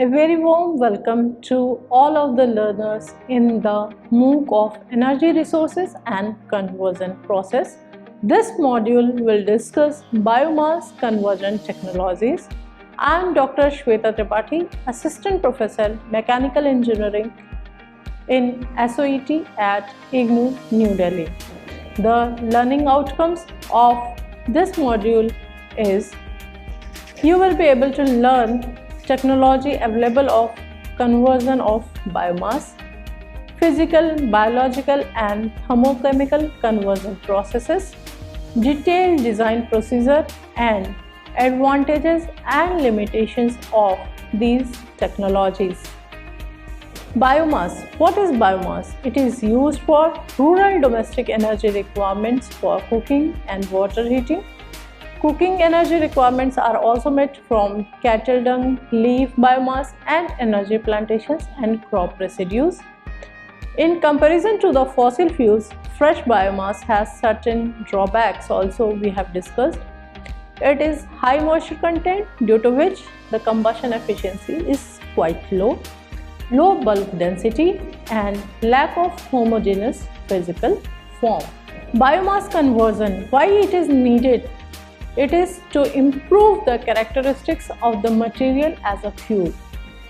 A very warm welcome to all of the learners in the MOOC of Energy Resources and Conversion Process. This module will discuss biomass conversion technologies. I am Dr. Shweta Tripathi, Assistant Professor Mechanical Engineering in SOET at IGNOU, New Delhi. The learning outcomes of this module is you will be able to learn technology available of conversion of biomass, physical, biological and thermochemical conversion processes, detailed design procedure and advantages and limitations of these technologies. Biomass. What is biomass? It is used for rural domestic energy requirements for cooking and water heating. Cooking energy requirements are also met from cattle dung, leaf biomass and energy plantations and crop residues. In comparison to the fossil fuels, fresh biomass has certain drawbacks also we have discussed. It is high moisture content, due to which the combustion efficiency is quite low, low bulk density and lack of homogeneous physical form. Biomass conversion, why it is needed? It is to improve the characteristics of the material as a fuel.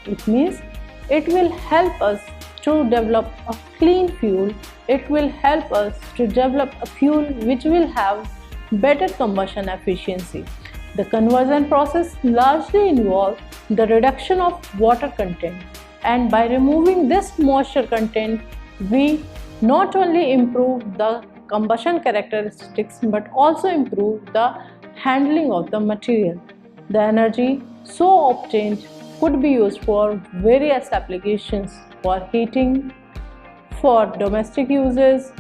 It means it will help us to develop a clean fuel. It will help us to develop a fuel which will have better combustion efficiency. The conversion process largely involves the reduction of water content, and by removing this moisture content, we not only improve the combustion characteristics but also improve the handling of the material. The energy so obtained could be used for various applications, for heating, for domestic uses,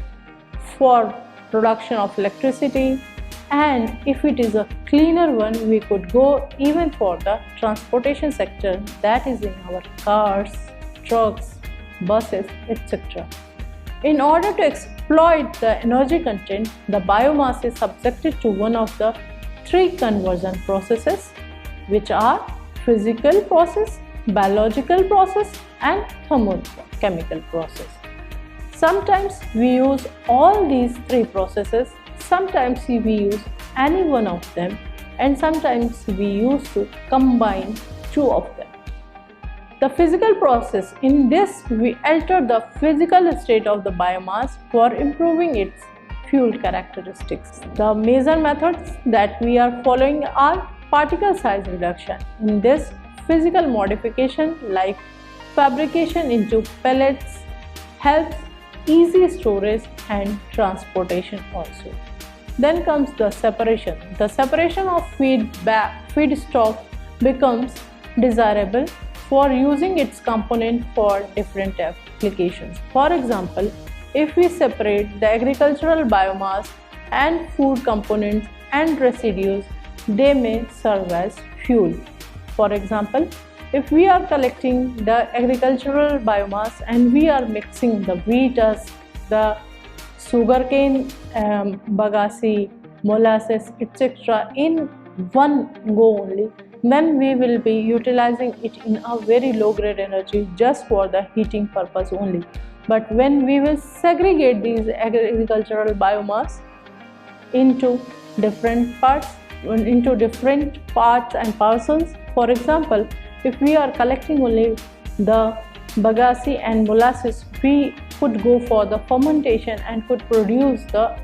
for production of electricity, and if it is a cleaner one, we could go even for the transportation sector, that is in our cars, trucks, buses, etc. In order to exploit the energy content, the biomass is subjected to one of the three conversion processes, which are physical process, biological process and thermochemical process. Sometimes we use all these three processes, sometimes we use any one of them, and sometimes we use to combine two of them. The physical process, in this we alter the physical state of the biomass for improving its fuel characteristics. The major methods that we are following are particle size reduction. In this, physical modification like fabrication into pellets helps easy storage and transportation also. Then comes the separation. The separation of feedstock becomes desirable for using its component for different applications. For example, if we separate the agricultural biomass and food components and residues, they may serve as fuel. For example, if we are collecting the agricultural biomass and we are mixing the wheat as the sugarcane, bagasse, molasses, etc. in one go only, then we will be utilizing it in a very low grade energy just for the heating purpose only. But when we will segregate these agricultural biomass into different parts and parcels, for example, if we are collecting only the bagasse and molasses, we could go for the fermentation and could produce the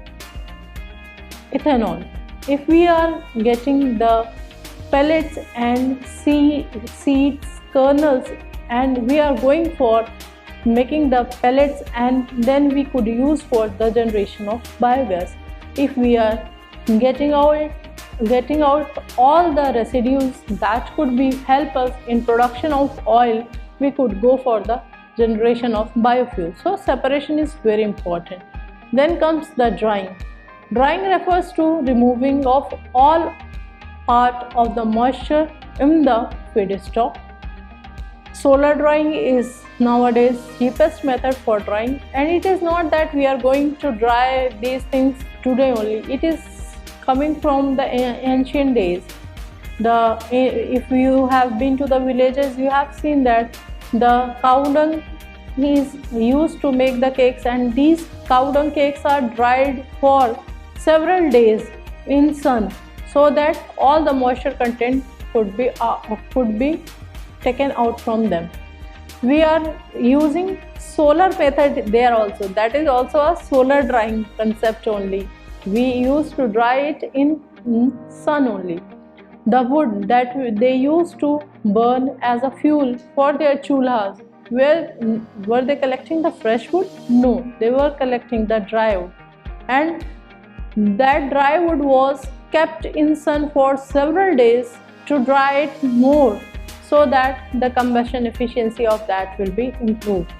ethanol. If we are getting the pellets and seeds, kernels, and we are going for making the pellets, and then we could use for the generation of biogas. If we are getting out all the residues that could be help us in production of oil, we could go for the generation of biofuel. So separation is very important. Then comes the drying. Drying refers to removing of all part of the moisture in the feedstock. Solar drying is nowadays cheapest method for drying, and it is not that we are going to dry these things today only. It is coming from the ancient days. If you have been to the villages, you have seen that the cow dung is used to make the cakes, and these cow dung cakes are dried for several days in sun so that all the moisture content could be taken out from them. We are using solar method there also. That is also a solar drying concept only. We used to dry it in sun only. The wood that they used to burn as a fuel for their chulhas, were they collecting the fresh wood? No, they were collecting the dry wood, and that dry wood was kept in sun for several days to dry it more, so that the combustion efficiency of that will be improved.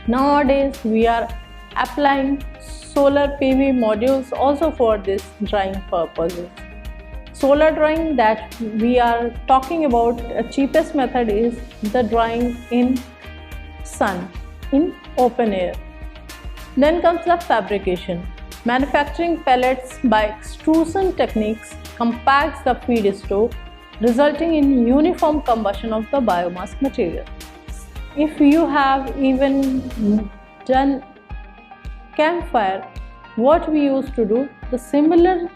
Nowadays we are applying solar PV modules also for this drying purposes. Solar drying that we are talking about, cheapest method is the drying in sun, in open air. Then comes the fabrication. Manufacturing pellets by extrusion techniques compacts the feedstock, resulting in uniform combustion of the biomass material. If you have even done campfire, what we used to do, the similar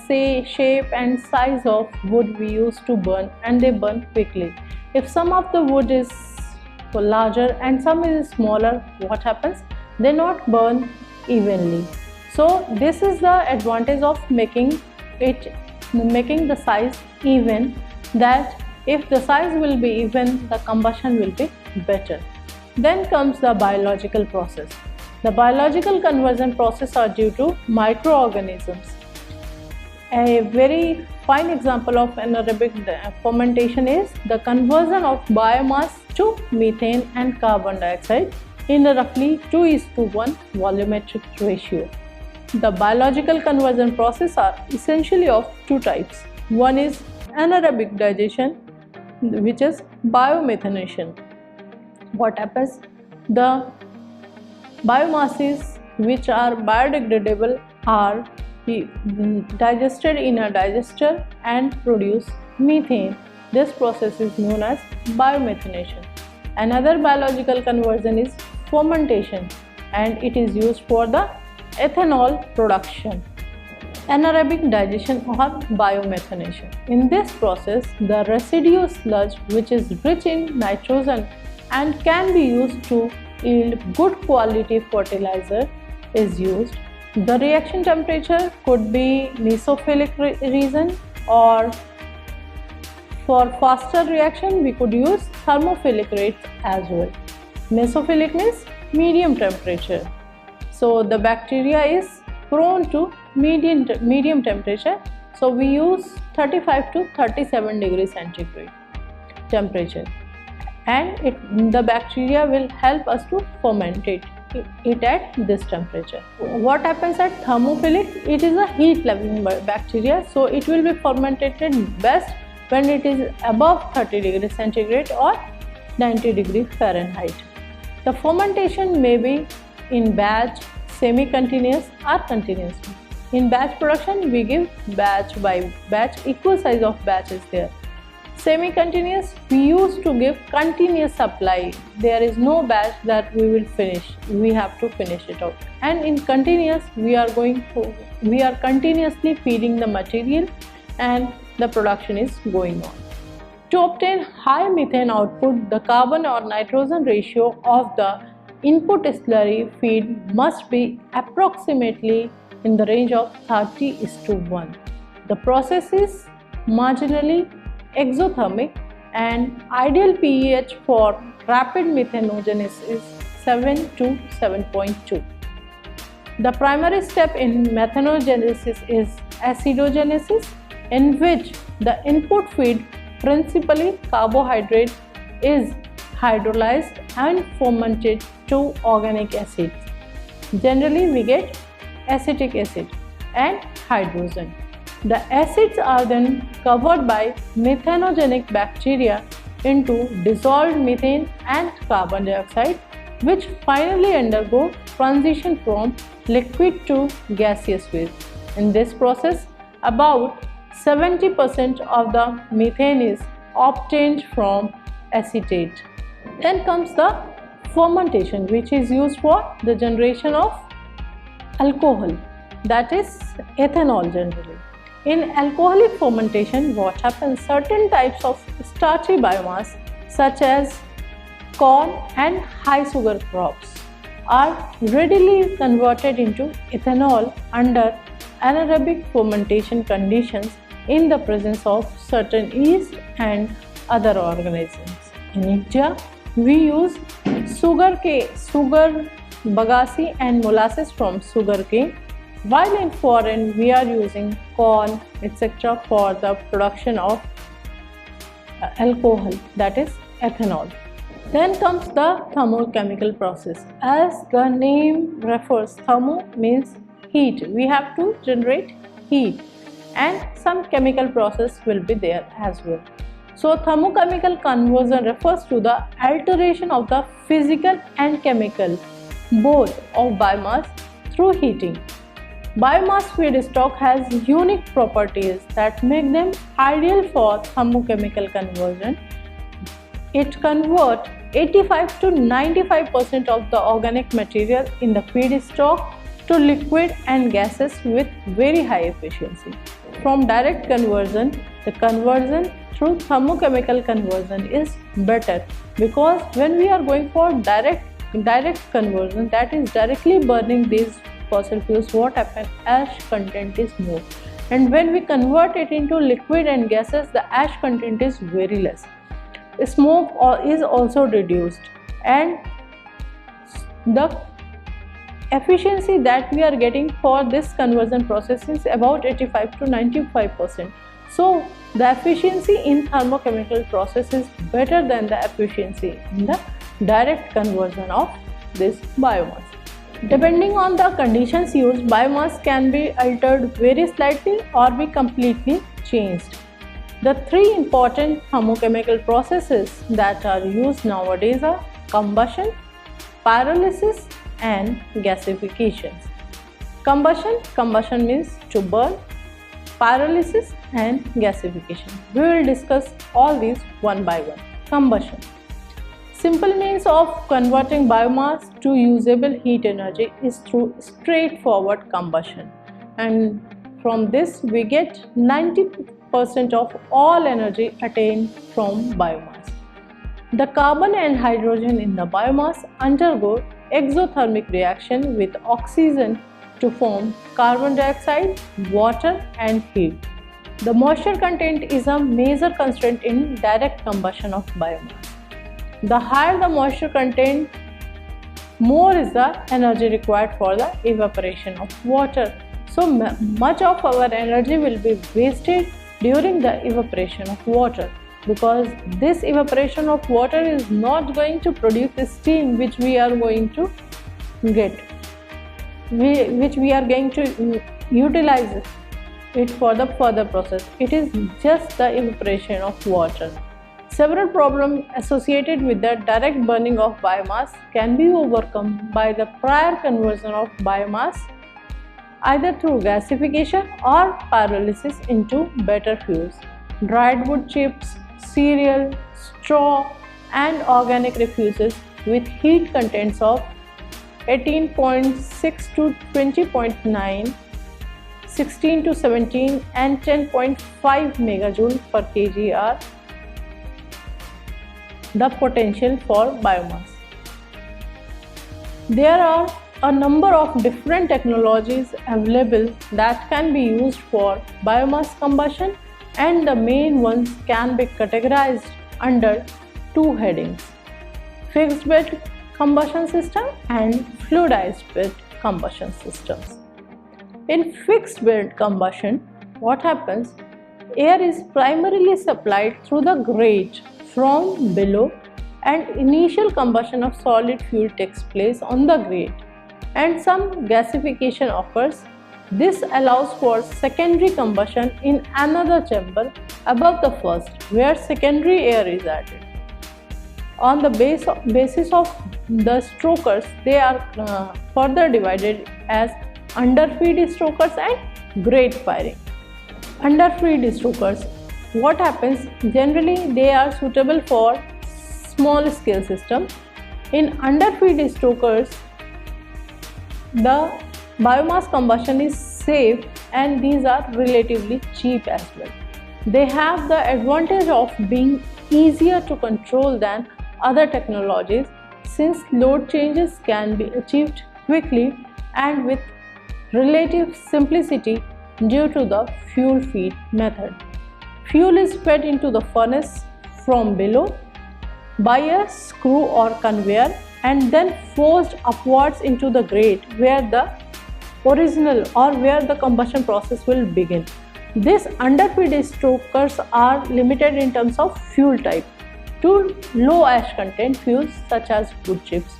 shape and size of wood we used to burn, and they burn quickly. If some of the wood is larger and some is smaller, what happens? They not burn evenly. So this is the advantage of making the size even, that if the size will be even, the combustion will be better. Then comes the biological process. The biological conversion process are due to microorganisms. A very fine example of anaerobic fermentation is the conversion of biomass to methane and carbon dioxide in a roughly 2:1 volumetric ratio. The biological conversion process are essentially of two types. One is anaerobic digestion, which is biomethanation. What happens? The biomasses which are biodegradable are digested in a digester and produce methane. This process is known as biomethanation. Another biological conversion is fermentation, and it is used for the ethanol production. Anaerobic digestion or biomethanation. In this process, the residue sludge, which is rich in nitrogen and can be used to yield good quality fertilizer, is used. The reaction temperature could be mesophilic region, or for faster reaction we could use thermophilic rates as well. Mesophilic means medium temperature. So the bacteria is prone to medium temperature. So we use 35 to 37 degrees centigrade temperature, and the bacteria will help us to ferment it at this temperature. What happens at thermophilic? It is a heat loving bacteria, so it will be fermented best when it is above 30 degrees centigrade or 90 degrees Fahrenheit. The fermentation may be in batch, semi-continuous or continuous. In batch production, we give batch by batch, equal size of batch is there. Semi-continuous, we used to give continuous supply. There is no batch that we will finish. We have to finish it out. And in continuous, we are continuously feeding the material, and the production is going on. To obtain high methane output, the carbon or nitrogen ratio of the input slurry feed must be approximately in the range of 30:1. The process is marginally exothermic, and ideal pH for rapid methanogenesis is 7 to 7.2. The primary step in methanogenesis is acidogenesis, in which the input feed, principally carbohydrate, is hydrolyzed and fermented to organic acids. Generally we get acetic acid and hydrogen. The acids are then covered by methanogenic bacteria into dissolved methane and carbon dioxide, which finally undergo transition from liquid to gaseous phase. In this process, about 70% of the methane is obtained from acetate. Then comes the fermentation, which is used for the generation of alcohol, that is ethanol generally. In alcoholic fermentation, what happens? Certain types of starchy biomass such as corn and high sugar crops are readily converted into ethanol under anaerobic fermentation conditions in the presence of certain yeast and other organisms. In India, we use sugar, bagasse and molasses from sugarcane, while in foreign we are using corn etc. for the production of alcohol, that is ethanol. Then comes the thermochemical process. As the name refers, thermo means heat. We have to generate heat, and some chemical process will be there as well. So thermochemical conversion refers to the alteration of the physical and chemical both of biomass through heating. Biomass feedstock has unique properties that make them ideal for thermochemical conversion. It converts 85 to 95% of the organic material in the feedstock to liquid and gases with very high efficiency. From direct conversion, the conversion through thermochemical conversion is better, because when we are going for direct conversion, that is directly burning these fossil fuels, what happens? Ash content is more, and when we convert it into liquid and gases, the ash content is very less. Smoke is also reduced, and the efficiency that we are getting for this conversion process is about 85 to 95%. So the efficiency in thermochemical process is better than the efficiency in the direct conversion of this biomass. Depending on the conditions used, biomass can be altered very slightly or be completely changed. The three important thermochemical processes that are used nowadays are combustion, pyrolysis and gasification. Combustion means to burn, pyrolysis and gasification. We will discuss all these one by one. Combustion. Simple means of converting biomass to usable heat energy is through straightforward combustion, and from this we get 90% of all energy attained from biomass. The carbon and hydrogen in the biomass undergo exothermic reaction with oxygen to form carbon dioxide, water and heat. The moisture content is a major constraint in direct combustion of biomass. The higher the moisture content, more is the energy required for the evaporation of water. So much of our energy will be wasted during the evaporation of water, because this evaporation of water is not going to produce the steam which we are going to get, which we are going to utilize it for the further process. It is just the evaporation of water. Several problems associated with the direct burning of biomass can be overcome by the prior conversion of biomass either through gasification or pyrolysis into better fuels. Dried wood chips, cereal, straw and organic refuse with heat contents of 18.6 to 20.9, 16 to 17 and 10.5 megajoule per kg are the potential for biomass. There are a number of different technologies available that can be used for biomass combustion, and the main ones can be categorized under two headings: fixed bed combustion system and fluidized bed combustion systems. In fixed bed combustion, what happens? Air is primarily supplied through the grate from below, and initial combustion of solid fuel takes place on the grate, and some gasification occurs. This allows for secondary combustion in another chamber above the first, where secondary air is added. On the basis of the strokers, they are further divided as underfeed strokers and grate firing. Underfeed strokers. What happens? Generally, they are suitable for small scale system. In underfeed strokers, the biomass combustion is safe and these are relatively cheap as well. They have the advantage of being easier to control than other technologies since load changes can be achieved quickly and with relative simplicity due to the fuel feed method. Fuel is fed into the furnace from below by a screw or conveyor and then forced upwards into the grate where the combustion process will begin. These underfeed strokers are limited in terms of fuel type to low ash content fuels such as wood chips.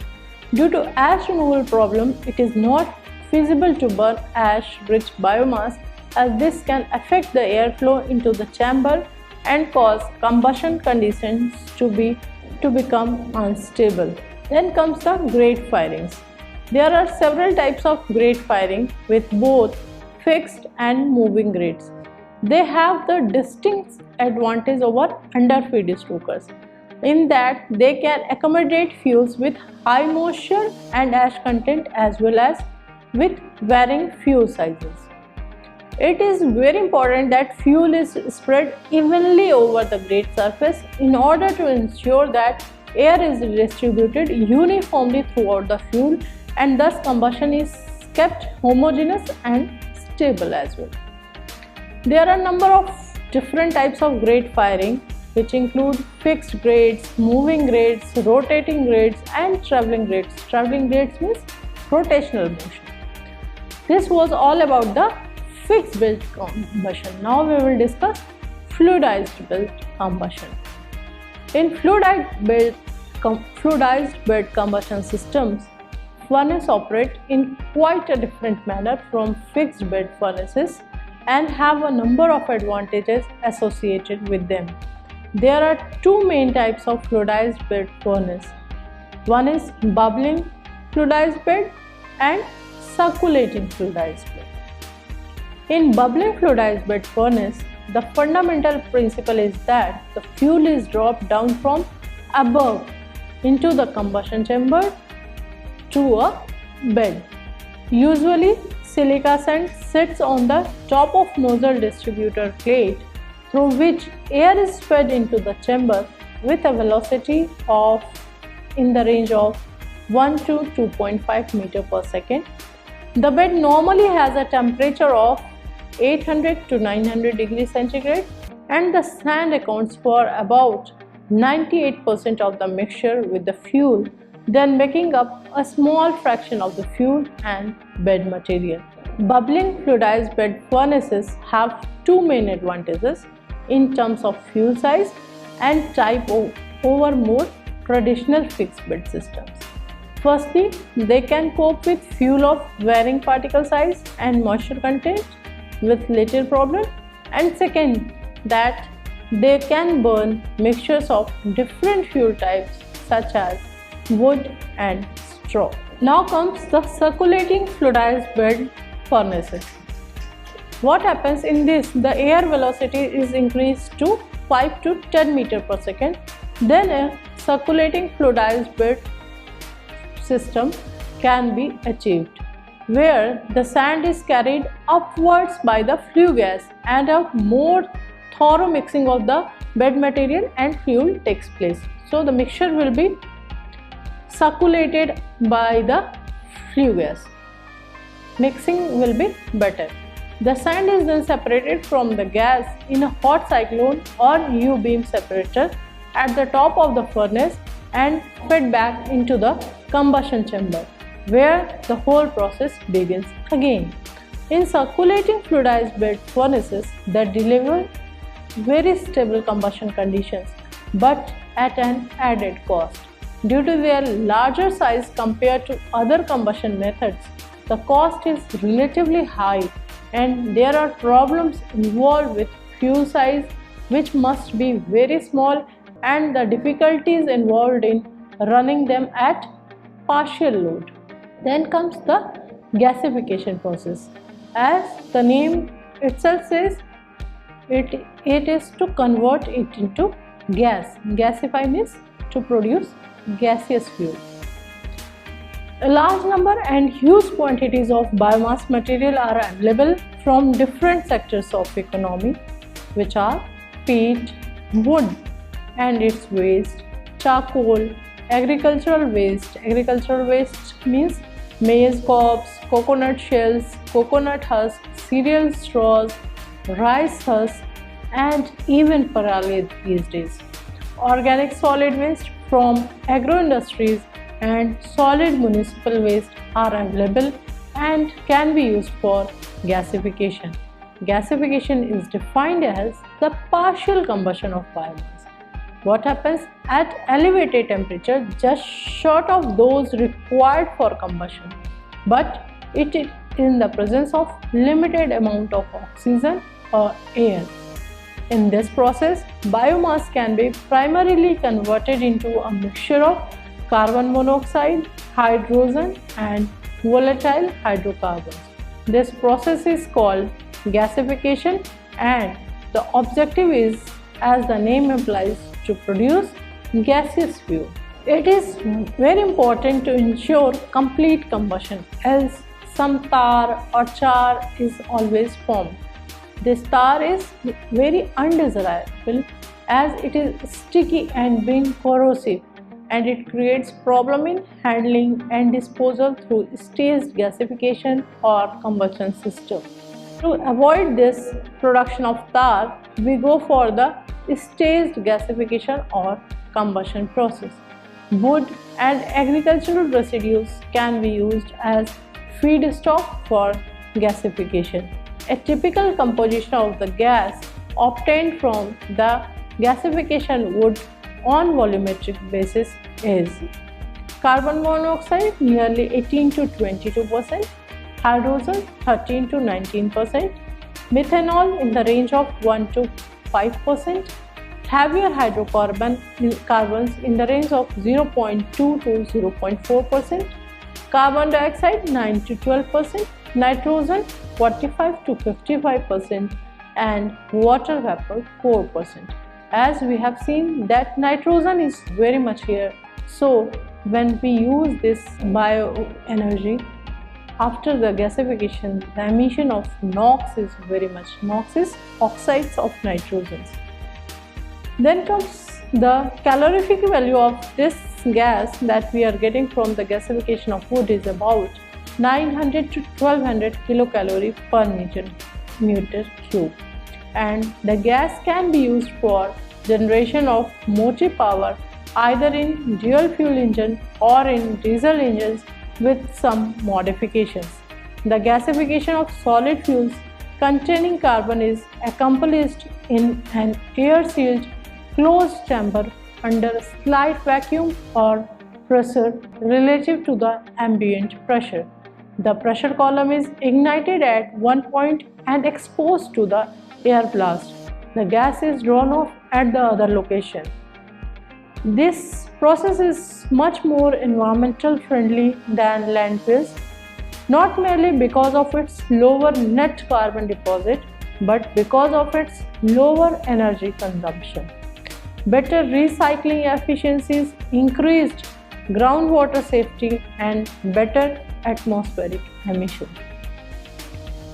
Due to ash removal problem, it is not feasible to burn ash-rich biomass as this can affect the airflow into the chamber and cause combustion conditions to become unstable. Then comes the grate firings. There are several types of grate firing with both fixed and moving grates. They have the distinct advantage over underfeed strokers in that they can accommodate fuels with high moisture and ash content as well as with varying fuel sizes. It is very important that fuel is spread evenly over the grate surface in order to ensure that air is distributed uniformly throughout the fuel and thus combustion is kept homogeneous and stable as well. There are a number of different types of grate firing which include fixed grates, moving grates, rotating grates and traveling grates. Traveling grates means rotational motion. This was all about the fixed bed combustion. Now we will discuss fluidized bed combustion. In fluidized bed combustion systems, furnaces operate in quite a different manner from fixed bed furnaces and have a number of advantages associated with them. There are two main types of fluidized bed furnace. One is bubbling fluidized bed and circulating fluidized bed. In bubbling fluidized bed furnace, the fundamental principle is that the fuel is dropped down from above into the combustion chamber to a bed. Usually, silica sand sits on the top of nozzle distributor plate through which air is fed into the chamber with a velocity of in the range of 1 to 2.5 meter per second. The bed normally has a temperature of 800 to 900 degrees centigrade and the sand accounts for about 98% of the mixture with the fuel, then making up a small fraction of the fuel and bed material. Bubbling fluidized bed furnaces have two main advantages in terms of fuel size and type over more traditional fixed bed systems. Firstly, they can cope with fuel of varying particle size and moisture content with little problem, and second, that they can burn mixtures of different fuel types such as wood and straw. Now comes the circulating fluidized bed furnaces. What happens in this? The air velocity is increased to 5 to 10 meter per second. Then a circulating fluidized bed system can be achieved, where the sand is carried upwards by the flue gas and a more thorough mixing of the bed material and fuel takes place. So the mixture will be circulated by the flue gas. Mixing will be better. The sand is then separated from the gas in a hot cyclone or U-beam separator at the top of the furnace and fed back into the combustion chamber, where the whole process begins again. In circulating fluidized bed furnaces that deliver very stable combustion conditions but at an added cost. Due to their larger size compared to other combustion methods, the cost is relatively high and there are problems involved with fuel size which must be very small and the difficulties involved in running them at partial load. Then comes the gasification process. As the name itself says, it is to convert it into gas. Gasify means to produce gaseous fuel. A large number and huge quantities of biomass material are available from different sectors of economy, which are peat, wood and its waste, charcoal, agricultural waste. Agricultural waste means maize cobs, coconut shells, coconut husks, cereal straws, rice husks and even parale these days. Organic solid waste from agro industries and solid municipal waste are available and can be used for gasification. Gasification is defined as the partial combustion of biomass. What happens at elevated temperature just short of those required for combustion, but it is in the presence of limited amount of oxygen or air. In this process, biomass can be primarily converted into a mixture of carbon monoxide, hydrogen and volatile hydrocarbons. This process is called gasification and the objective is, as the name implies, to produce gaseous fuel. It is very important to ensure complete combustion, else some tar or char is always formed. This tar is very undesirable as it is sticky and being corrosive, and it creates problem in handling and disposal through staged gasification or combustion system. To avoid this production of tar, we go for the staged gasification or combustion process. Wood and agricultural residues can be used as feedstock for gasification. A typical composition of the gas obtained from the gasification wood on volumetric basis is carbon monoxide nearly 18 to 22%, hydrogen 13 to 19%, methanol in the range of 1 to 5%, heavier hydrocarbons in the range of 0.2 to 0.4%, carbon dioxide 9 to 12%, nitrogen 45 to 55% and water vapor 4%. As we have seen that nitrogen is very much here, so when we use this bioenergy after the gasification, the emission of NOx is very much. NOx is oxides of nitrogens. Then comes the calorific value of this gas that we are getting from the gasification of wood is about 900 to 1200 kilocalorie per meter cube, and the gas can be used for generation of motive power either in dual fuel engine or in diesel engines with some modifications. The gasification of solid fuels containing carbon is accomplished in an air-sealed closed chamber under slight vacuum or pressure relative to the ambient pressure. The pressure column is ignited at one point and exposed to the air blast. The gas is drawn off at the other location. This process is much more environmental friendly than landfills, not merely because of its lower net carbon deposit, but because of its lower energy consumption. Better recycling efficiencies, increased groundwater safety and better atmospheric emission.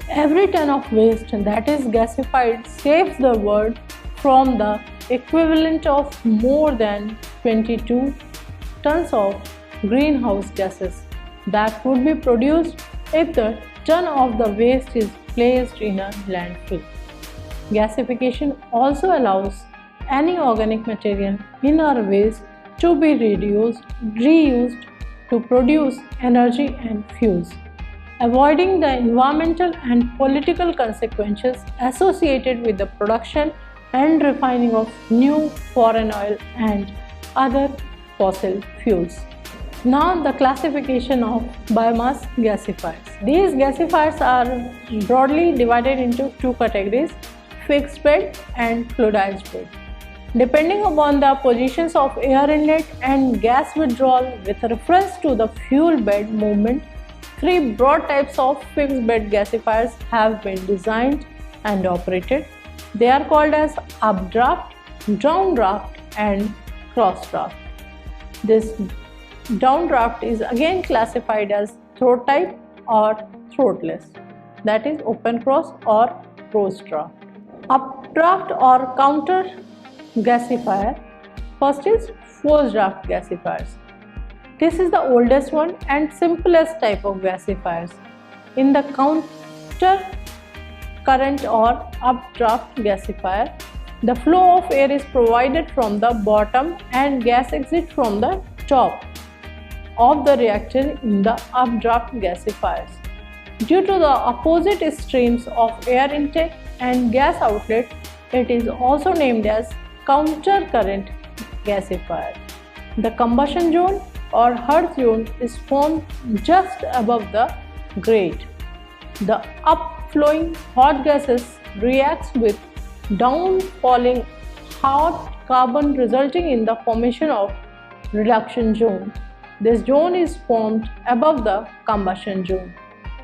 Every ton of waste that is gasified saves the world from the equivalent of more than 22 tons of greenhouse gases that would be produced if the ton of the waste is placed in a landfill. Gasification also allows any organic material in our waste to be reused to produce energy and fuels, avoiding the environmental and political consequences associated with the production and refining of new foreign oil and other fossil fuels. Now the classification of biomass gasifiers. These gasifiers are broadly divided into two categories: fixed bed and fluidized bed. Depending upon the positions of air inlet and gas withdrawal with reference to the fuel bed movement, three broad types of fixed bed gasifiers have been designed and operated. They are called as updraft, downdraft and crossdraft. This downdraft is again classified as throat type or throatless, that is open cross or closed draft. Updraft or counter gasifier. First is forced draft gasifiers. This is the oldest one and simplest type of gasifiers. In the counter current or updraft gasifier, the flow of air is provided from the bottom and gas exits from the top of the reactor in the updraft gasifiers. Due to the opposite streams of air intake and gas outlet, it is also named as counter current gasifier. The combustion zone or hearth zone is formed just above the grate. The upflowing hot gases reacts with downfalling hot carbon, resulting in the formation of reduction zone. This zone is formed above the combustion zone.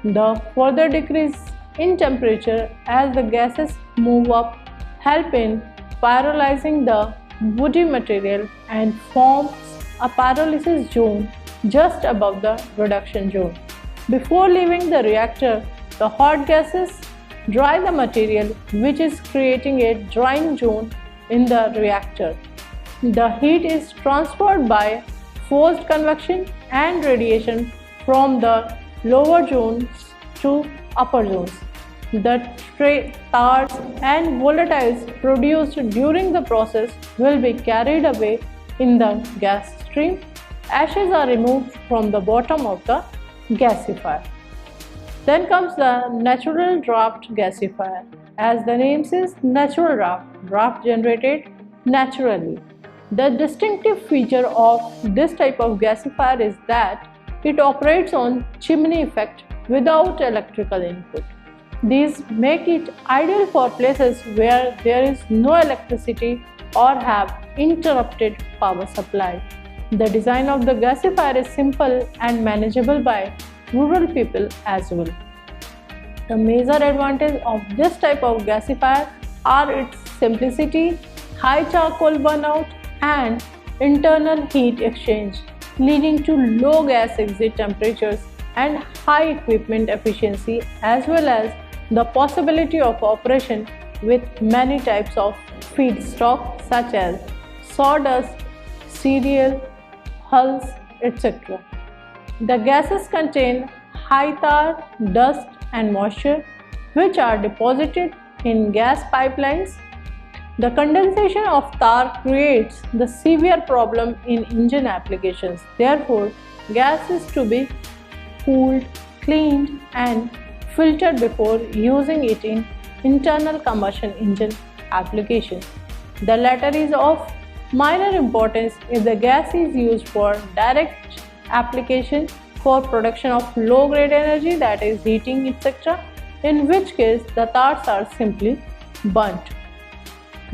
The further decrease in temperature as the gases move up help in pyrolyzing the woody material and forms a pyrolysis zone just above the reduction zone. Before leaving the reactor, the hot gases dry the material, which is creating a drying zone in the reactor. The heat is transferred by forced convection and radiation from the lower zones to upper zones. The tars and volatiles produced during the process will be carried away in the gas stream. Ashes are removed from the bottom of the gasifier. Then comes the natural draft gasifier. As the name says, natural draft generated naturally. The distinctive feature of this type of gasifier is that it operates on chimney effect without electrical input. These make it ideal for places where there is no electricity or have interrupted power supply. The design of the gasifier is simple and manageable by rural people as well. The major advantage of this type of gasifier are its simplicity, high charcoal burnout and internal heat exchange, leading to low gas exit temperatures and high equipment efficiency, as well as the possibility of operation with many types of feedstock such as sawdust, cereal, hulls, etc. The gases contain high tar, dust and moisture, which are deposited in gas pipelines. The condensation of tar creates the severe problem in engine applications. Therefore, gas is to be cooled, cleaned and filtered before using it in internal combustion engine applications. The latter is of minor importance if the gas is used for direct application for production of low-grade energy, that is heating, etc., in which case the tars are simply burnt.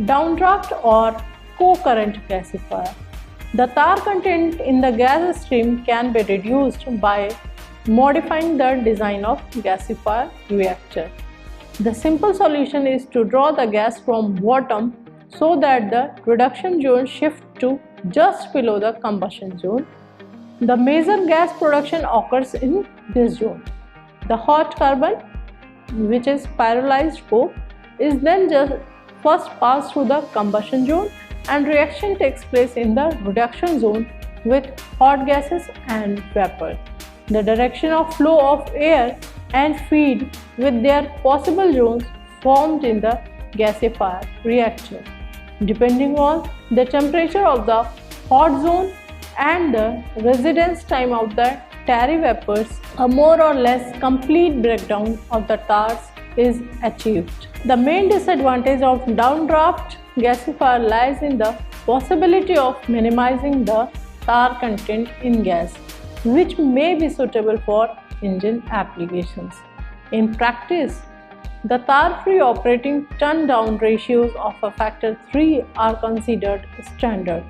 Downdraft or co-current gasifier. The tar content in the gas stream can be reduced by modifying the design of gasifier reactor. The simple solution is to draw the gas from bottom so that the reduction zone shifts to just below the combustion zone. The major gas production occurs in this zone. The hot carbon, which is pyrolyzed coke, is then just first passed through the combustion zone and reaction takes place in the reduction zone with hot gases and vapor. The direction of flow of air and feed with their possible zones formed in the gasifier reactor. Depending on the temperature of the hot zone and the residence time of the tarry vapors, a more or less complete breakdown of the tars is achieved. The main disadvantage of downdraft gasifier lies in the possibility of minimizing the tar content in gas, which may be suitable for engine applications. In practice, the tar-free operating turn-down ratios of a factor 3 are considered standard,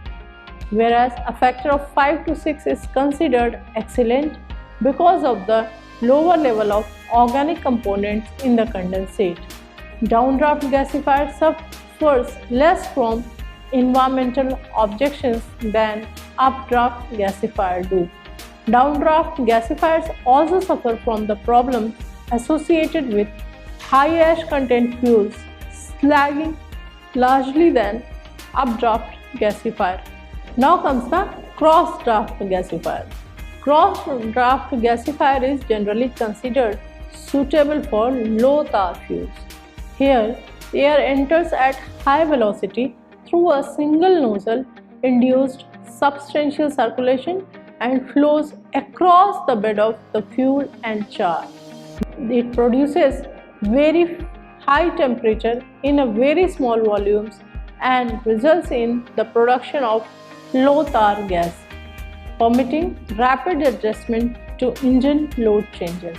whereas a factor of 5 to 6 is considered excellent because of the lower level of organic components in the condensate. Downdraft gasifier suffers less from environmental objections than updraft gasifier do. Downdraft gasifiers also suffer from the problems associated with high ash content fuels, slagging largely than updraft gasifier. Now comes the cross-draft gasifier. Cross-draft gasifier is generally considered suitable for low tar fuels. Here, air enters at high velocity through a single nozzle induced substantial circulation and flows across the bed of the fuel and char. It produces very high temperature in a very small volumes and results in the production of low tar gas, permitting rapid adjustment to engine load changes.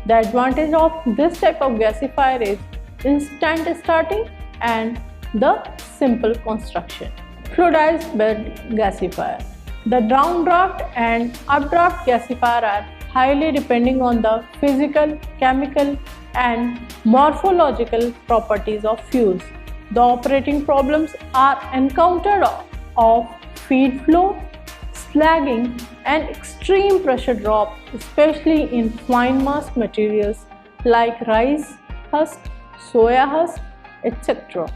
The advantage of this type of gasifier is instant starting and the simple construction. Fluidized bed gasifier. The downdraft and updraft gasifier are highly depending on the physical, chemical and morphological properties of fuels. The operating problems are encountered of feed flow, slagging and extreme pressure drop, especially in fine mass materials like rice husk, soya husk, etc.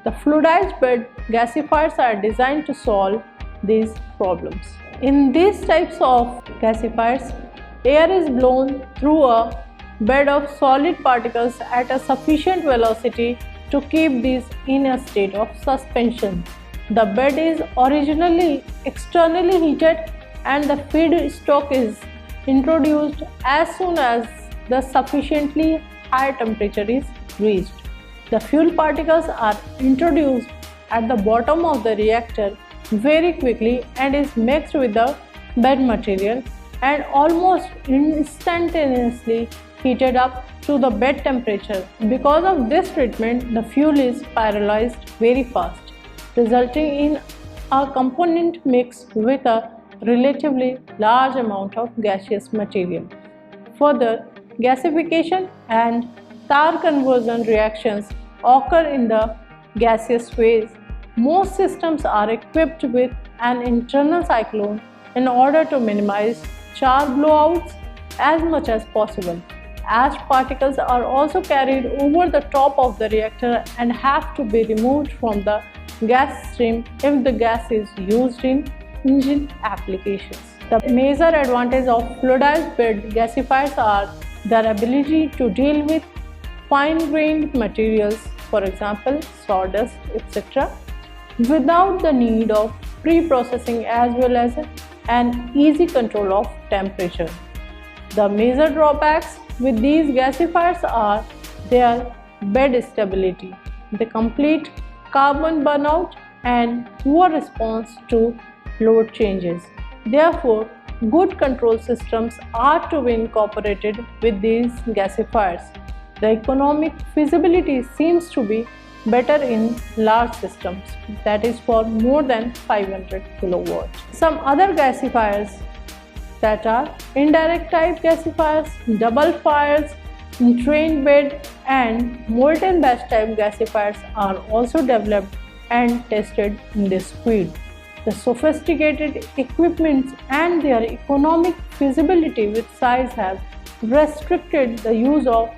The fluidized bed gasifiers are designed to solve these problems. In these types of gasifiers, air is blown through a bed of solid particles at a sufficient velocity to keep these in a state of suspension. The bed is originally externally heated and the feedstock is introduced as soon as the sufficiently high temperature is reached. The fuel particles are introduced at the bottom of the reactor very quickly and is mixed with the bed material and almost instantaneously heated up to the bed temperature. Because of this treatment, the fuel is pyrolyzed very fast, resulting in a component mix with a relatively large amount of gaseous material. Further, gasification and tar conversion reactions occur in the gaseous phase. Most systems are equipped with an internal cyclone in order to minimize char blowouts as much as possible. Ash particles are also carried over the top of the reactor and have to be removed from the gas stream if the gas is used in engine applications. The major advantage of fluidized bed gasifiers are their ability to deal with fine-grained materials, for example sawdust, etc., without the need of pre-processing as well as an easy control of temperature. The major drawbacks with these gasifiers are their bed stability, the complete carbon burnout and poor response to load changes. Therefore, good control systems are to be incorporated with these gasifiers. The economic feasibility seems to be better in large systems, that is for more than 500 kW. Some other gasifiers that are indirect type gasifiers, double fires, entrained bed and molten batch type gasifiers are also developed and tested in this field. The sophisticated equipments and their economic feasibility with size have restricted the use of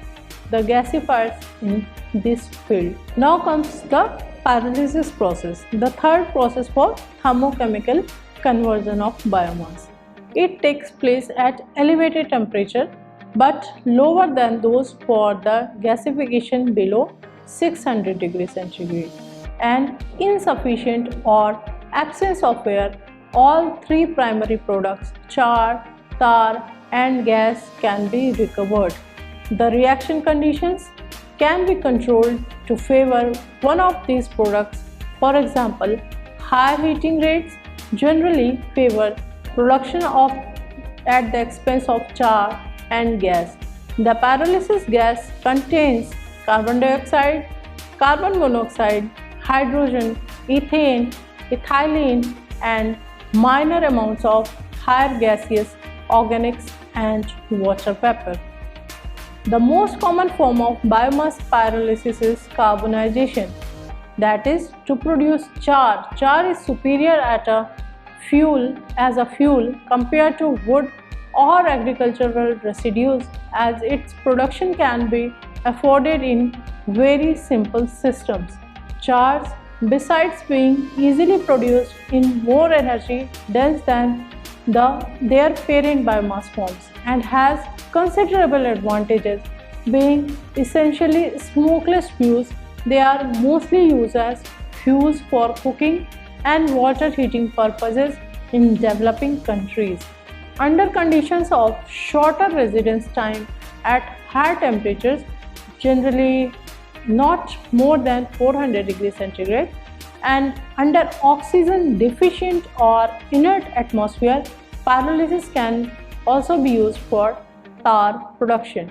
the gasifiers in this field. Now comes the pyrolysis process, the third process for thermochemical conversion of biomass. It takes place at elevated temperature but lower than those for the gasification below 600 degrees centigrade, and insufficient or absence of air, all three primary products char, tar and gas can be recovered. The reaction conditions can be controlled to favor one of these products. For example, higher heating rates generally favor production of at the expense of char and gas. The pyrolysis gas contains carbon dioxide, carbon monoxide, hydrogen, ethane, ethylene and minor amounts of higher gaseous organics and water vapor. The most common form of biomass pyrolysis is carbonization, that is, to produce char. Char is superior as a fuel compared to wood or agricultural residues, as its production can be afforded in very simple systems. Chars, besides being easily produced in more energy dense than their parent biomass forms, and has considerable advantages. Being essentially smokeless fuels, they are mostly used as fuels for cooking and water heating purposes in developing countries. Under conditions of shorter residence time at high temperatures, generally not more than 400 degrees centigrade, and under oxygen deficient or inert atmosphere, pyrolysis can also be used for tar production.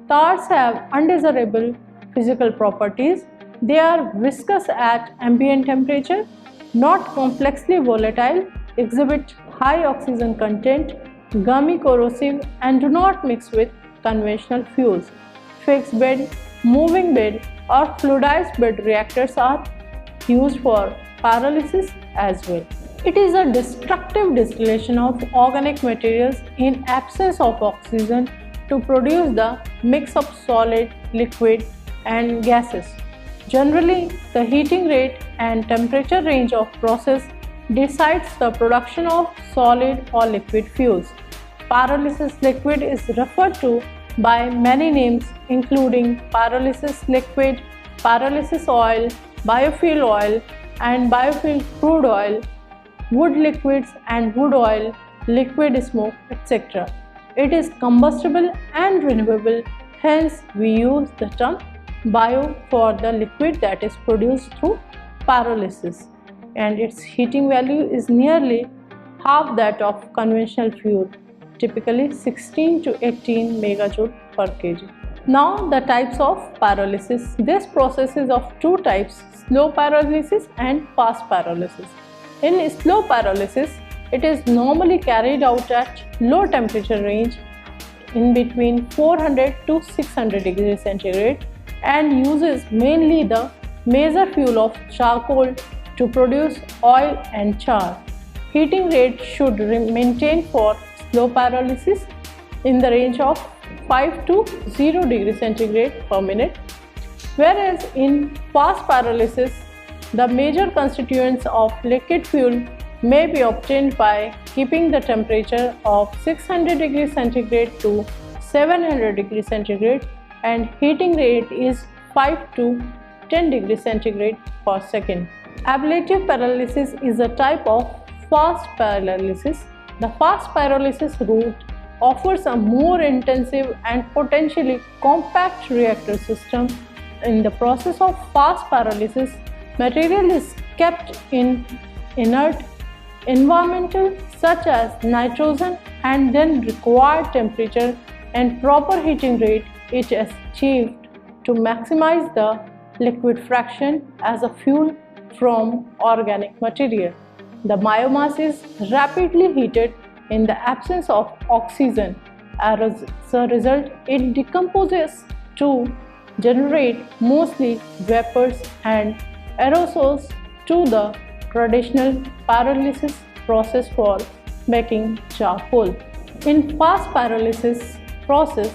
Tars have undesirable physical properties. They are viscous at ambient temperature, not complexly volatile, exhibit high oxygen content, gummy corrosive, and do not mix with conventional fuels. Fixed bed, moving bed, or fluidized bed reactors are used for pyrolysis as well. It is a destructive distillation of organic materials in absence of oxygen to produce the mix of solid, liquid, and gases. Generally, the heating rate and temperature range of process decides the production of solid or liquid fuels. Pyrolysis liquid is referred to by many names, including pyrolysis liquid, pyrolysis oil, biofuel oil, and biofuel crude oil, wood liquids and wood oil, liquid smoke, etc. It is combustible and renewable, hence we use the term bio for the liquid that is produced through pyrolysis, and its heating value is nearly half that of conventional fuel, typically 16 to 18 megajoule per kg. Now the types of pyrolysis. This process is of two types: slow pyrolysis and fast pyrolysis. In slow pyrolysis, it is normally carried out at low temperature range in between 400 to 600 degrees centigrade and uses mainly the major fuel of charcoal to produce oil and char. Heating rate should maintain for slow pyrolysis in the range of 5 to 0 degrees centigrade per minute, whereas in fast pyrolysis, the major constituents of liquid fuel may be obtained by keeping the temperature of 600 degrees centigrade to 700 degrees centigrade, and heating rate is 5 to 10 degrees centigrade per second. Ablative pyrolysis is a type of fast pyrolysis. The fast pyrolysis route offers a more intensive and potentially compact reactor system. In the process of fast pyrolysis, material is kept in inert environment such as nitrogen, and then required temperature and proper heating rate is achieved to maximize the liquid fraction as a fuel from organic material. The biomass is rapidly heated in the absence of oxygen. As a result, it decomposes to generate mostly vapors and aerosols to the traditional pyrolysis process for making charcoal. In fast pyrolysis process,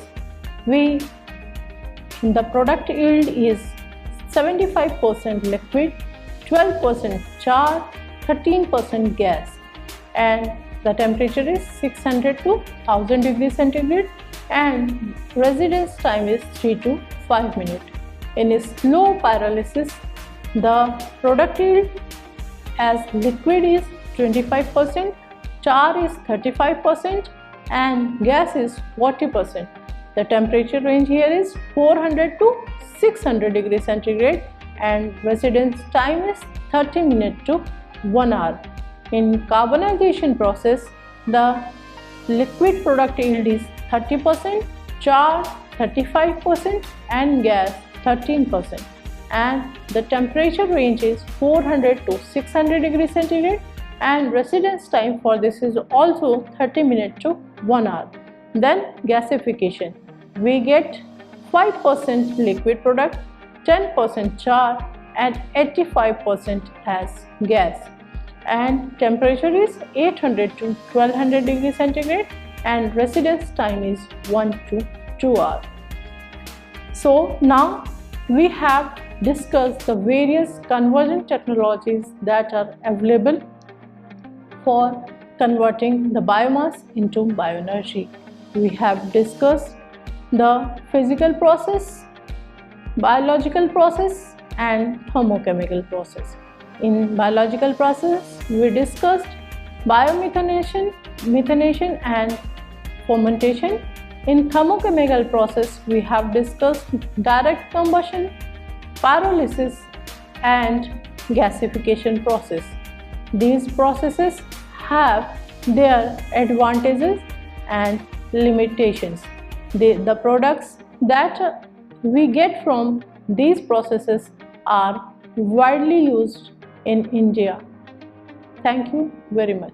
the product yield is 75% liquid, 12% char, 13% gas, and the temperature is 600 to 1000 degrees centigrade, and residence time is 3 to 5 minutes. In a slow pyrolysis, the product yield as liquid is 25%, char is 35%, and gas is 40%. The temperature range here is 400 to 600 degrees centigrade, and residence time is 30 minutes to 1 hour. In carbonization process, the liquid product yield is 30%, char 35%, and gas 13%, and the temperature range is 400 to 600 degrees centigrade, and residence time for this is also 30 minutes to 1 hour. Then gasification. we get 5% liquid product, 10% char and 85% as gas. And temperature is 800 to 1200 degrees centigrade and residence time is 1 to 2 hours. So now we have discussed the various conversion technologies that are available for converting the biomass into bioenergy. We have discussed the physical process, biological process and thermochemical process. In biological process, we discussed biomethanation, methanation and fermentation. In thermochemical process, we have discussed direct combustion, pyrolysis and gasification process. These processes have their advantages and limitations. The products that we get from these processes are widely used in India. Thank you very much.